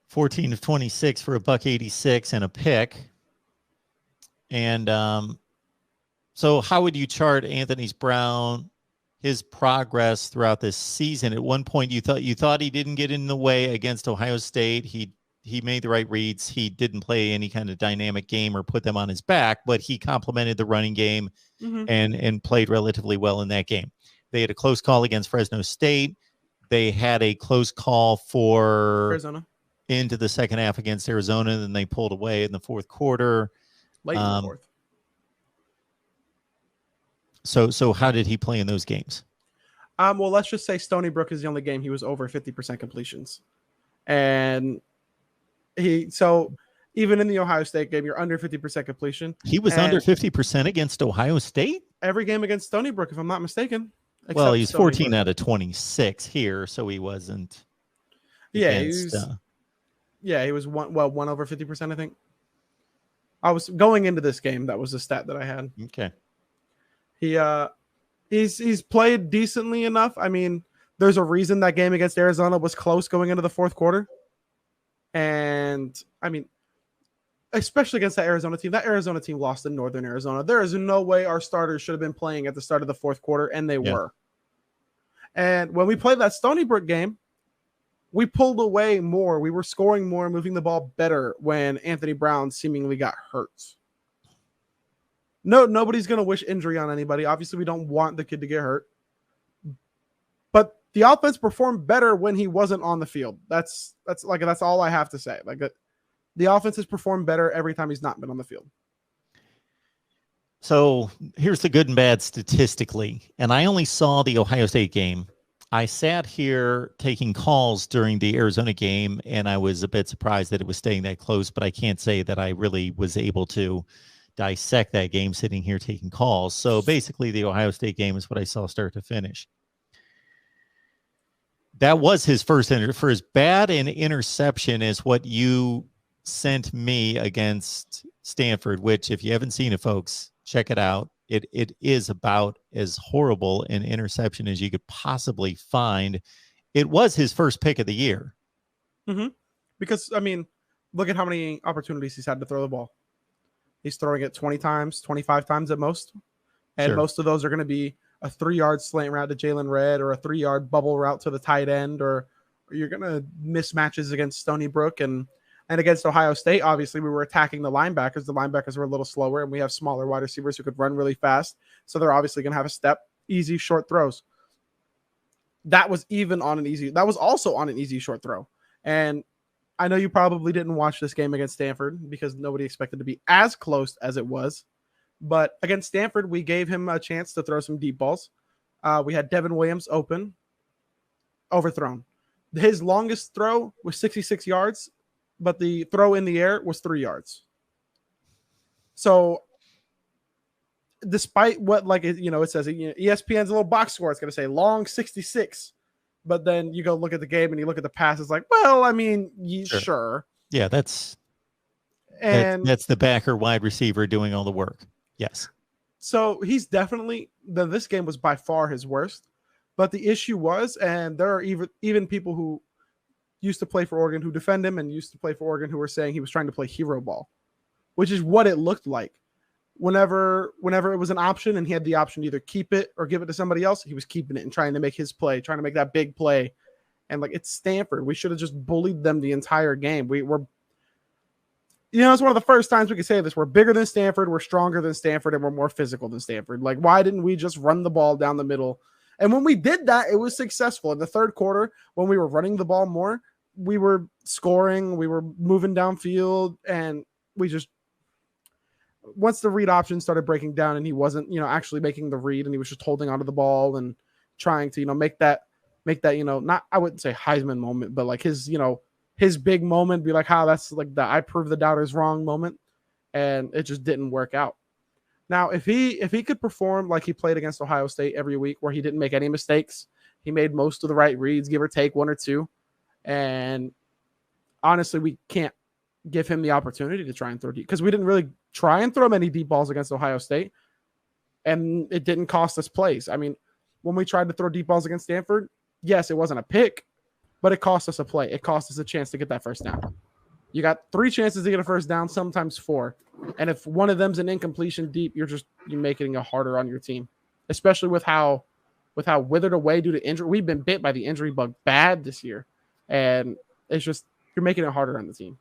14 of 26 for a $186 and a pick. And so how would you chart Anthony Brown, his progress throughout this season? At one point, you thought he didn't get in the way against Ohio State. He made the right reads. He didn't play any kind of dynamic game or put them on his back, but he complemented the running game and played relatively well in that game. They had a close call against Fresno State. They had a close call for Arizona into the second half against Arizona. Then they pulled away in the fourth quarter. Late in the fourth. So how did he play in those games? Well, let's just say Stony Brook is the only game he was over 50% completions. And even in the Ohio State game, you're under 50% completion. He was under 50% against Ohio State? Every game against Stony Brook, if I'm not mistaken. Well, he's 14 out of 26 here, so he wasn't. Yeah, he was one over 50%, I think. I was going into this game. That was the stat that I had. Okay. He's played decently enough. I mean, there's a reason that game against Arizona was close going into the fourth quarter. And I mean, especially against that Arizona team lost in Northern Arizona. There is no way our starters should have been playing at the start of the fourth quarter, and they were. And when we played that Stony Brook game, we pulled away more. We were scoring more, moving the ball better when Anthony Brown seemingly got hurt. No, nobody's going to wish injury on anybody. Obviously, we don't want the kid to get hurt. But the offense performed better when he wasn't on the field. That's all I have to say. The offense has performed better every time he's not been on the field. So here's the good and bad statistically. And I only saw the Ohio State game. I sat here taking calls during the Arizona game, and I was a bit surprised that it was staying that close, but I can't say that I really was able to dissect that game sitting here taking calls. So basically the Ohio State game is what I saw start to finish. That was his first for as bad an interception as what you sent me against Stanford, which if you haven't seen it, folks, check it out. It is about as horrible an interception as you could possibly find. It was his first pick of the year. Mm-hmm. Because, I mean, look at how many opportunities he's had to throw the ball. He's throwing it 20 times, 25 times at most. And most of those are going to be a 3-yard slant route to Jalen Red or a 3-yard bubble route to the tight end, or you're going to miss matches against Stony Brook. And against Ohio State, obviously, we were attacking the linebackers. The linebackers were a little slower, and we have smaller wide receivers who could run really fast. So they're obviously going to have a step, easy, short throws. That was also on an easy short throw. And I know you probably didn't watch this game against Stanford because nobody expected to be as close as it was. But against Stanford, we gave him a chance to throw some deep balls. We had Devin Williams open, overthrown. His longest throw was 66 yards. But the throw in the air was 3 yards. So despite what, it says, ESPN's a little box score, it's going to say long 66. But then you go look at the game and you look at the pass, it's like, well, I mean, sure. Yeah, that's the backer wide receiver doing all the work. Yes. So he's definitely, this game was by far his worst. But the issue was, and there are even people who used to play for Oregon who defend him and used to play for Oregon who were saying he was trying to play hero ball, which is what it looked like. Whenever it was an option and he had the option to either keep it or give it to somebody else, he was keeping it and trying to make his play, trying to make that big play. And it's Stanford. We should have just bullied them the entire game. It's one of the first times we could say this. We're bigger than Stanford. We're stronger than Stanford, and we're more physical than Stanford. Why didn't we just run the ball down the middle? And when we did that, it was successful. In the third quarter, when we were running the ball more, we were scoring, we were moving downfield, and we just, once the read option started breaking down and he wasn't, actually making the read and he was just holding onto the ball and trying to, make that, not, I wouldn't say Heisman moment, but his big moment, be like, how that's the I prove the doubters wrong moment. And it just didn't work out. Now, if he could perform like he played against Ohio State every week, where he didn't make any mistakes, he made most of the right reads, give or take one or two. And honestly, we can't give him the opportunity to try and throw deep because we didn't really try and throw many deep balls against Ohio State. And it didn't cost us plays. I mean, when we tried to throw deep balls against Stanford, yes, it wasn't a pick, but it cost us a play. It cost us a chance to get that first down. You got 3 chances to get a first down, sometimes 4. And if one of them's an incompletion deep, you're making it harder on your team, especially with how withered away due to injury. We've been bit by the injury bug bad this year, and it's just you're making it harder on the team.